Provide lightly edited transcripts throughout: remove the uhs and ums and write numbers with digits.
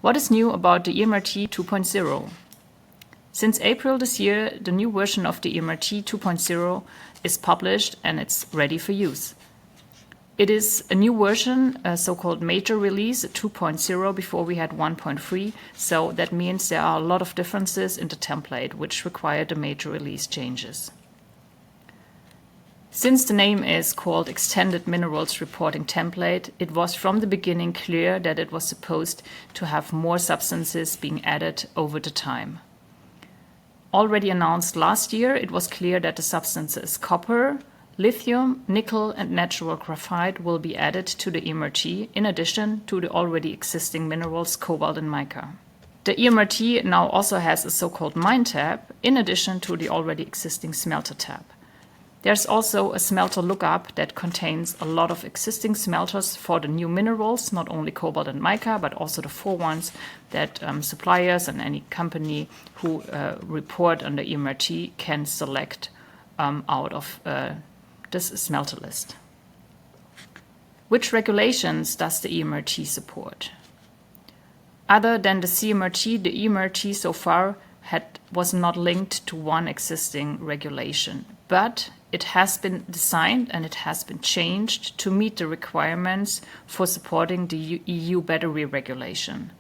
What is new about the EMRT 2.0? Since April this year, the new version of the EMRT 2.0 is published and it's ready for use. It is a new version, a so-called major release, 2.0. Before we had 1.3, so that means there are a lot of differences in the template which require the major release changes. Since the name is called Extended Minerals Reporting Template, it was from the beginning clear that it was supposed to have more substances being added over the time. Already announced last year, it was clear that the substances copper, lithium, nickel, and natural graphite will be added to the EMRT in addition to the already existing minerals cobalt and mica. The EMRT now also has a so-called mine tab in addition to the already existing smelter tab. There's also a smelter lookup that contains a lot of existing smelters for the new minerals, not only cobalt and mica, but also the 4 ones that suppliers and any company who report on the EMRT can select out of this smelter list. Which regulations does the EMRT support? Other than the CMRT, the EMRT so far was not linked to one existing regulation, but it has been designed and it has been changed to meet the requirements for supporting the EU battery regulation.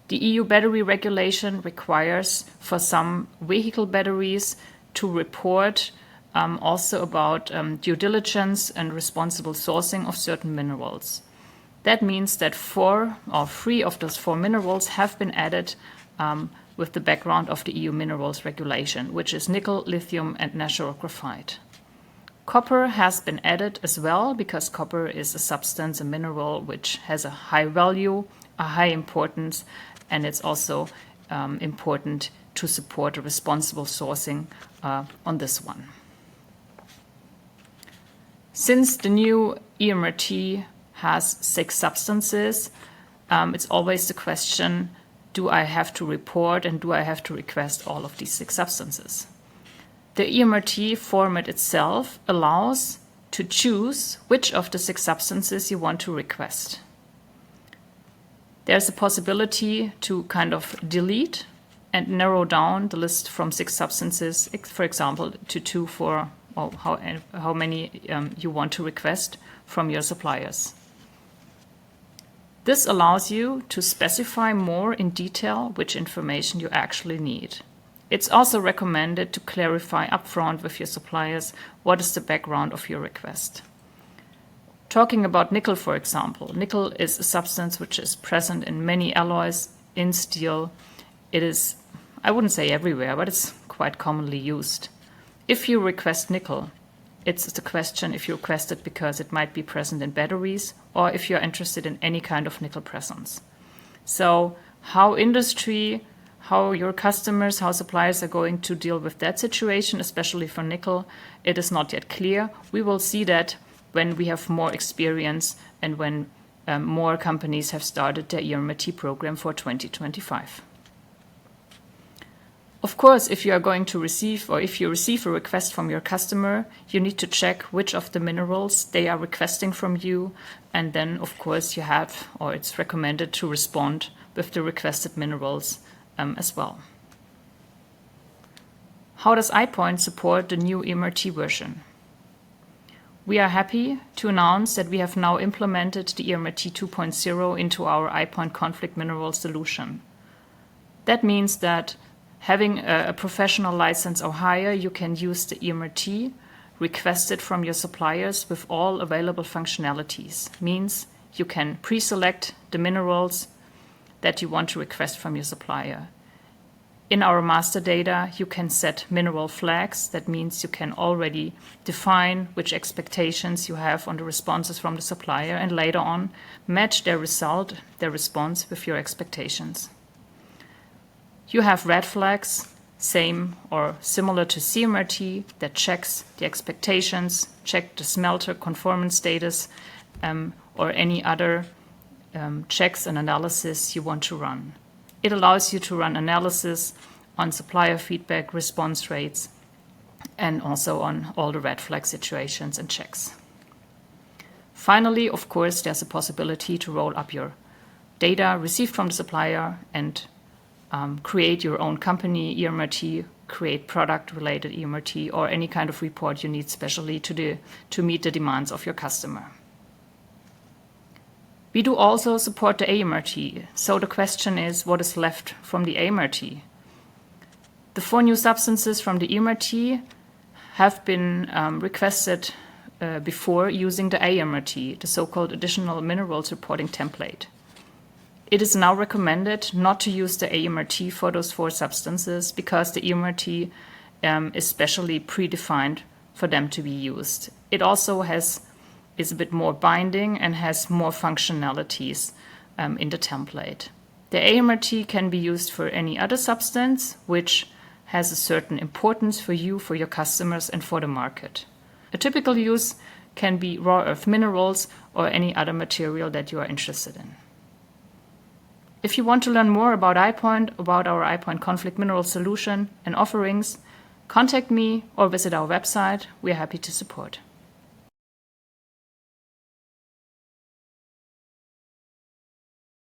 The EU battery regulation requires for some vehicle batteries to report also about due diligence and responsible sourcing of certain minerals. That means that 4 or 3 of those 4 minerals have been added with the background of the EU minerals regulation, which is nickel, lithium, and natural graphite. Copper has been added as well because copper is a substance, a mineral, which has a high value, a high importance, and it's also important to support a responsible sourcing on this one. Since the new EMRT has 6 substances, it's always the question, do I have to report and do I have to request all of these 6 substances? The EMRT format itself allows to choose which of the 6 substances you want to request. There's a possibility to kind of delete and narrow down the list from 6 substances, for example, to 2, 4, or how many you want to request from your suppliers. This allows you to specify more in detail which information you actually need. It's also recommended to clarify upfront with your suppliers what is the background of your request. Talking about nickel, for example, nickel is a substance which is present in many alloys, in steel. It is, I wouldn't say everywhere, but it's quite commonly used. If you request nickel, it's the question if you request it because it might be present in batteries or if you're interested in any kind of nickel presence. So how industry, how your customers, how suppliers are going to deal with that situation, especially for nickel, it is not yet clear. We will see that when we have more experience and when more companies have started their EMRT program for 2025. Of course, if you are going to receive or if you receive a request from your customer, you need to check which of the minerals they are requesting from you. And then, of course, you have, or it's recommended to respond with the requested minerals as well. How does IPOINT support the new EMRT version? We are happy to announce that we have now implemented the EMRT 2.0 into our IPOINT conflict mineral solution. That means that having a professional license or higher, you can use the EMRT requested from your suppliers with all available functionalities. Means you can pre-select the minerals that you want to request from your supplier. In our master data, you can set mineral flags. That means you can already define which expectations you have on the responses from the supplier and later on match their response with your expectations. You have red flags, same or similar to CMRT, that checks the expectations, check the smelter conformance status, or any other checks and analysis you want to run. It allows you to run analysis on supplier feedback, response rates, and also on all the red flag situations and checks. Finally, of course, there's a possibility to roll up your data received from the supplier and create your own company EMRT, create product-related EMRT, or any kind of report you need specially to meet the demands of your customer. We do also support the AMRT, so the question is, what is left from the AMRT? The 4 new substances from the EMRT have been requested before using the AMRT, the so-called Additional Minerals Reporting Template. It is now recommended not to use the AMRT for those 4 substances because the EMRT is specially predefined for them to be used. It also is a bit more binding and has more functionalities in the template. The AMRT can be used for any other substance which has a certain importance for you, for your customers, and for the market. A typical use can be raw earth minerals or any other material that you are interested in. If you want to learn more about IPOINT, about our IPOINT conflict mineral solution and offerings, contact me or visit our website. We are happy to support.